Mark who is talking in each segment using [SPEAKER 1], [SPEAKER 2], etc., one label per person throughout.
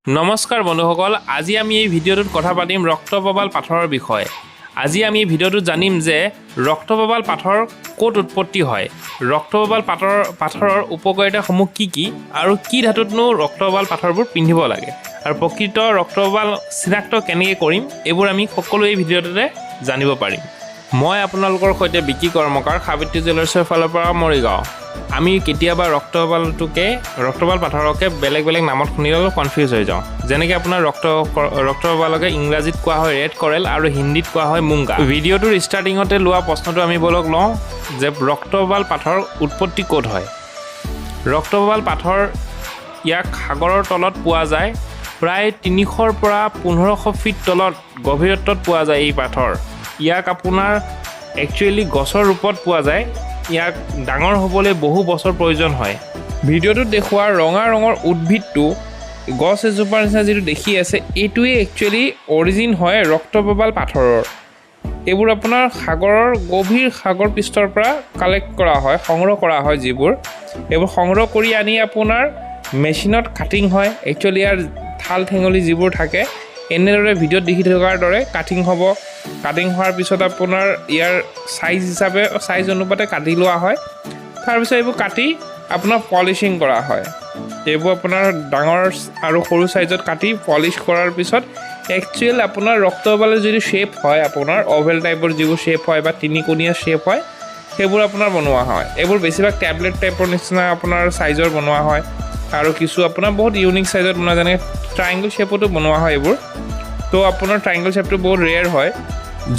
[SPEAKER 1] নমস্কাৰ বন্ধুসকল, আজি আমি এই ভিডিঅ'টোত কথা পাতিম ৰক্তপ্ৰবাল পাথৰৰ বিষয়ে। আজি আমি এই ভিডিঅ'টোত জানিম যে ৰক্তপ্ৰবাল পাথৰ ক'ত উৎপত্তি হয়, ৰক্তপ্ৰবাল পাথৰৰ উপকাৰিতাসমূহ কি আৰু কি ধাতুতনো ৰক্তপ্ৰবাল পাথৰবোৰ পিন্ধিব লাগে আৰু প্ৰকৃত ৰক্তপ্ৰবাল চিনাক্ত কেনেকৈ কৰিম এইবোৰ আমি সকলো এই ভিডিঅ'টোতে জানিব পাৰিম। মই আপোনালোকৰ সৈতে বিকি কৰ্মকাৰ সাবিত্ৰী জুৱেলাৰ্ছৰ ফালৰ পৰা মৰিগাঁও। আমি কেতিয়াবা ৰক্তপ্ৰবাল পাথৰকে বেলেগ নামত শুনিলে অলপ কনফিউজ হৈ যাওঁ। যেনেকৈ আপোনাৰ ৰক্তপ্ৰবালকে ইংৰাজীত কোৱা হয় ৰেড কৰেল আৰু হিন্দীত কোৱা হয় মুংগা। ভিডিঅ'টোৰ ষ্টাৰ্টিঙতে লোৱা প্ৰশ্নটো আমি বলক লওঁ যে ৰক্তপ্ৰবাল পাথৰ উৎপত্তি ক'ত হয়। ৰক্তপ্ৰবাল পাথৰ ইয়াক সাগৰৰ তলত পোৱা যায়। প্ৰায় 300ৰ পৰা 1500 ফিট তলত গভীৰত্বত পোৱা যায় এই পাথৰ। ইয়াক আপোনাৰ একচুৱেলি গছৰ ৰূপত পোৱা যায়। ইয়াক ডাঙৰ হ'বলৈ বহু বছৰ প্ৰয়োজন হয়। ভিডিঅ'টোত দেখুওৱা ৰঙা ৰঙৰ উদ্ভিদটো গছ এজোপাৰ নিচিনা যিটো দেখি আছে, এইটোৱে একচুৱেলি অৰিজিন হয় ৰক্তপ্ৰবাল পাথৰৰ। এইবোৰ আপোনাৰ সাগৰৰ গভীৰ সাগৰ পৃষ্ঠৰ পৰা কালেক্ট কৰা হয়, সংগ্ৰহ কৰা হয়। এইবোৰ সংগ্ৰহ কৰি আনি আপোনাৰ মেচিনত কাটিং হয়। একচুৱেলি ইয়াৰ ঠাল ঠেঙুলি যিবোৰ থাকে এনেদৰে ভিডিঅ'ত দেখি থকাৰ দৰে কাটিং হ'ব। কাটিং হোৱাৰ পিছত আপোনাৰ ইয়াৰ চাইজ অনুপাতে কাটি লোৱা হয়। তাৰপিছত এইবোৰ কাটি আপোনাৰ পলিচিং কৰা হয়। এইবোৰ আপোনাৰ ডাঙৰ আৰু সৰু চাইজত কাটি পলিচ কৰাৰ পিছত একচুৱেল আপোনাৰ ৰক্তপ্ৰবালৰ যিটো শ্বেপ হয়, আপোনাৰ অভেল টাইপৰ যিবোৰ শ্বেপ হয় বা তিনিকোণীয়া শ্বেপ হয়, সেইবোৰ আপোনাৰ বনোৱা হয়। এইবোৰ বেছিভাগ টেবলেট টাইপৰ নিচিনা আপোনাৰ চাইজৰ বনোৱা হয় আৰু কিছু আপোনাৰ বহুত ইউনিক চাইজত বনোৱা, যেনেকৈ ট্ৰাইংগল শ্বেপতো বনোৱা হয় এইবোৰ। তো আপোনাৰ ট্ৰাইংগল শ্বেপটো বহুত ৰেয়াৰ হয়।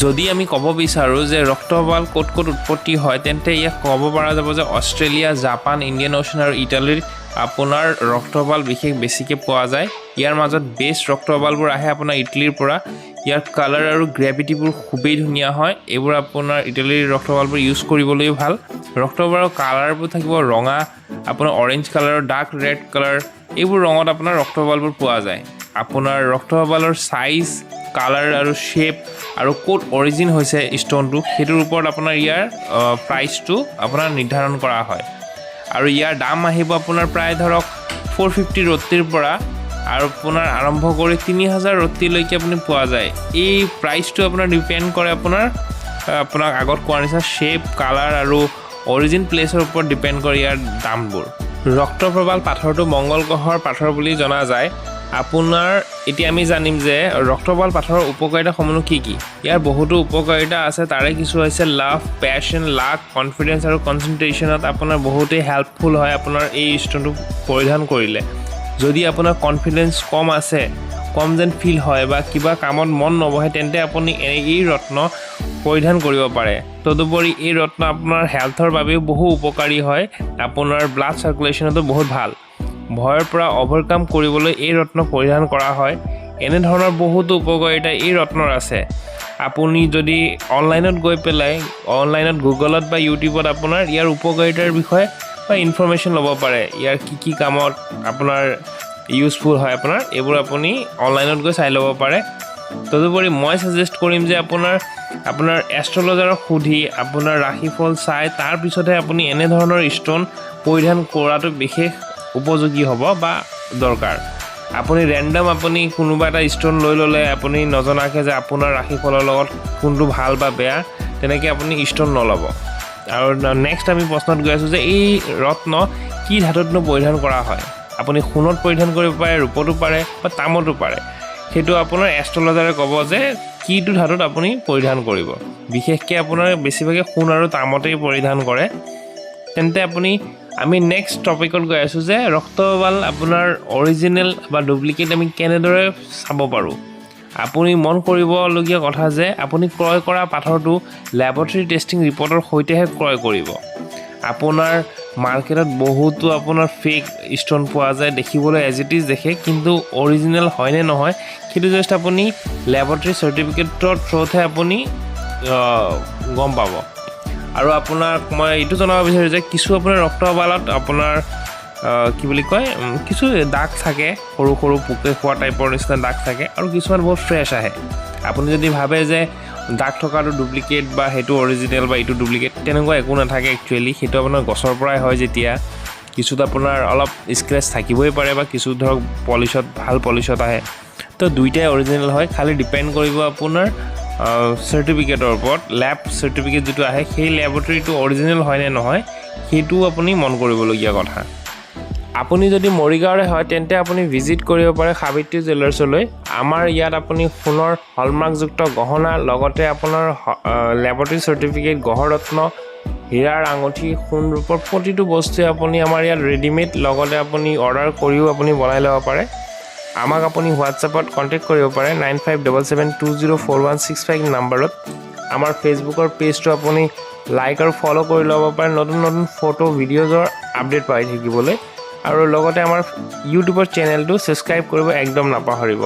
[SPEAKER 1] যদি আমি ক'ব বিচাৰোঁ যে ৰক্তপ্ৰবাল ক'ত উৎপত্তি হয়, তেন্তে ইয়াক ক'ব পৰা যাব যে অষ্ট্ৰেলিয়া, জাপান, ইণ্ডিয়ান অ'চিয়ান আৰু ইটালীৰ আপোনাৰ ৰক্তপ্ৰবাল বেছিকৈ পোৱা যায়। ইয়াৰ মাজত বেষ্ট ৰক্তপ্ৰবালবোৰ আহে আপোনাৰ ইটালীৰ পৰা। ইয়াৰ কালাৰ আৰু গ্ৰেভিটিবোৰ খুবেই ধুনীয়া হয়। এইবোৰ আপোনাৰ ইটালীৰ ৰক্তপ্ৰবালবোৰ ইউজ কৰিবলৈও ভাল। ৰক্তপ্ৰবালৰ কালাৰবোৰ থাকিব ৰঙা, আপোনাৰ orange colour, dark red colour, এইবোৰ ৰঙত আপোনাৰ ৰক্তপ্ৰবালবোৰ পোৱা যায়। আপোনাৰ ৰক্তপ্ৰবালৰ চাইজ, কালাৰ আৰু শ্বেপ আৰু ক'ত অৰিজিন হৈছে ষ্ট'নটো, সেইটোৰ ওপৰত আপোনাৰ ইয়াৰ প্ৰাইচটো আপোনাৰ নিৰ্ধাৰণ কৰা হয়। আৰু ইয়াৰ দাম আহিব আপোনাৰ প্ৰায় ধৰক 450 ৰত্তিৰ পৰা আৰু আপোনাৰ আৰম্ভ কৰি 3000 ৰত্তিলৈকে আপুনি পোৱা যায়। এই প্ৰাইচটো আপোনাৰ ডিপেণ্ড কৰে আপোনাক আগত কোৱাৰ নিচিনা শ্বেপ, কালাৰ আৰু অৰিজিন প্লেচৰ ওপৰত ডিপেণ্ড কৰে ইয়াৰ দামবোৰ। ৰক্তপ্ৰবাল পাথৰটো মংগল গ্ৰহৰ পাথৰ বুলি জনা যায়। আপোনাৰ এতিয়া আমি জানিম যে ৰক্তপ্ৰবাল পাথৰৰ উপকাৰিতাসমূহ কি। ইয়াৰ বহুতো উপকাৰিতা আছে। তাৰে কিছু হৈছে লাভ, পেশ্যন, লাক, কনফিডেঞ্চ আৰু কনচেনট্ৰেশ্যনত আপোনাৰ বহুতেই হেল্পফুল হয় আপোনাৰ এই ষ্ট'নটো পৰিধান কৰিলে। যদি আপোনাৰ কনফিডেঞ্চ কম যেন ফিল হয় বা কিবা কামত মন নবহে, তেন্তে আপুনি এই ৰত্ন পৰিধান কৰিব পাৰে। তদুপৰি এই ৰত্ন আপোনাৰ হেল্থৰ বাবেও বহু উপকাৰী হয়। আপোনাৰ ব্লাড চাৰ্কুলেশ্যনতো বহুত ভাল। ভয়ৰ পৰা অভাৰকাম কৰিবলৈ এই ৰত্ন পৰিধান কৰা হয়। এনেধৰণৰ বহুতো উপকাৰিতা এই ৰত্নৰ আছে। আপুনি যদি অনলাইনত গুগলত বা ইউটিউবত আপোনাৰ ইয়াৰ উপকাৰিতাৰ বিষয়ে বা ইনফৰমেশ্যন ল'ব পাৰে। ইয়াৰ কি কামত আপোনাৰ ইউজফুল হয় এইবোৰ আপুনি অনলাইনত গৈ চাই ল'ব পাৰে। তদুপৰি মই ছাজেষ্ট কৰিম যে আপোনাৰ এষ্ট্ৰলজাৰক সুধি আপোনাৰ ৰাশিফল চাই তাৰপিছতহে আপুনি এনেধৰণৰ ষ্ট'ন পৰিধান কৰাটো বিশেষ উপযোগী হ'ব বা দৰকাৰ। আপুনি কোনোবা এটা ষ্ট'ন লৈ ল'লে আপুনি নজনাকৈ যে আপোনাৰ ৰাশিফলৰ লগত কোনটো ভাল বা বেয়া, তেনেকৈ আপুনি ষ্ট'ন নল'ব। আৰু নেক্সট আমি প্ৰশ্নত গৈ আছোঁ যে এই ৰত্ন কি ধাতুতনো পৰিধান কৰা হয়। আপুনি সোণত পৰিধান কৰিব পাৰে, ৰূপতো পাৰে বা তামতো পাৰে। সেইটো আপোনাৰ এষ্ট্ৰলজাৰে ক'ব যে কিটো ধাতুত আপুনি পৰিধান কৰিব। বিশেষকৈ আপোনাৰ বেছিভাগে সোণ আৰু তামতেই পৰিধান কৰে। তেন্তে আমি নেক্সট টপিকত গৈ আছোঁ যে ৰক্তপ্ৰবাল আপোনাৰ অৰিজিনেল বা ডুপ্লিকেট আমি কেনেদৰে চাব পাৰোঁ। আপুনি মন কৰিবলগীয়া কথা যে আপুনি ক্ৰয় কৰা পাথৰটো লেবৰেটৰী টেষ্টিং ৰিপৰ্টৰ সৈতেহে ক্ৰয় কৰিব। আপোনাৰ মাৰ্কেটত বহুতো আপোনাৰ ফেক ষ্ট'ন পোৱা যায়, দেখিবলৈ এজ ইট ইজ দেখে, কিন্তু অৰিজিনেল হয় নে নহয় সেইটো জাষ্ট আপুনি লেবৰেটৰী চাৰ্টিফিকেটৰ থ্ৰুতহে আপুনি গম পাব। আৰু আপোনাক মই এইটো জনাব বিচাৰোঁ যে কিছু আপোনাৰ ৰক্তপ্ৰবালত আপোনাৰ কিছু দাগ থাকে, সৰু পোকে খোৱা টাইপৰ নিচিনা দাগ থাকে আৰু কিছুমান বহুত ফ্ৰেছ আহে। আপুনি যদি ভাবে যে দাগ থকাটো ডুপ্লিকেট বা সেইটো অৰিজিনেল বা এইটো ডুপ্লিকেট, তেনেকুৱা একো নাথাকে। একচুৱেলি সেইটো আপোনাৰ গছৰ পৰাই হয় যেতিয়া কিছুত আপোনাৰ অলপ স্ক্ৰেচ থাকিবই পাৰে বা কিছু ধৰক পলিশত ভাল পলিশত আহে তো দুইটাই অৰিজিনেল হয় খালি ডিপেন্ড কৰিব আপোনাৰ সাৰ্টিফিকেটৰ ওপৰত ল্যাব সাৰ্টিফিকেট যেটো আহে সেই ল্যাবৰেটৰীটো অৰিজিনেল হয় নে নহয় সেইটো আপুনি মন কৰিবলগীয়া কথা আপুনি যদি মৰিগাঁৱৰে হয় তেন্তে আপুনি ভিজিট কৰিব পাৰে সাবিত্ৰী জুৱেলাৰ্ছলৈ আমাৰ ইয়াত আপুনি সোণৰ হলমাৰ্কযুক্ত গহনা লগতে আপোনাৰ ল্যাবৰেটৰী সাৰ্টিফিকেট গহৰত্ন হীৰাৰ আঙঠি সোণ ৰূপৰ প্ৰতিটো বস্তু আপুনি আমাৰ ইয়াত ৰেডিমেড লগতে আপুনি অৰ্ডাৰ কৰিও আপুনি বনাই ল'ব পাৰে আমাক আপুনি হোৱাটছএপত কন্টেক্ট কৰিব পাৰে 9577204165 নম্বৰত আমাৰ ফেসবুকৰ পেজটো আপুনি লাইক আৰু ফলো কৰি ল'ব পাৰে নতুন নতুন ফটো ভিডিঅ'জৰ আপডেট পাই থাকিবলৈ আৰু লগতে আমাৰ ইউটিউবৰ চেনেলটো সাবস্ক্ৰাইব কৰিব একদম নাপাহৰিব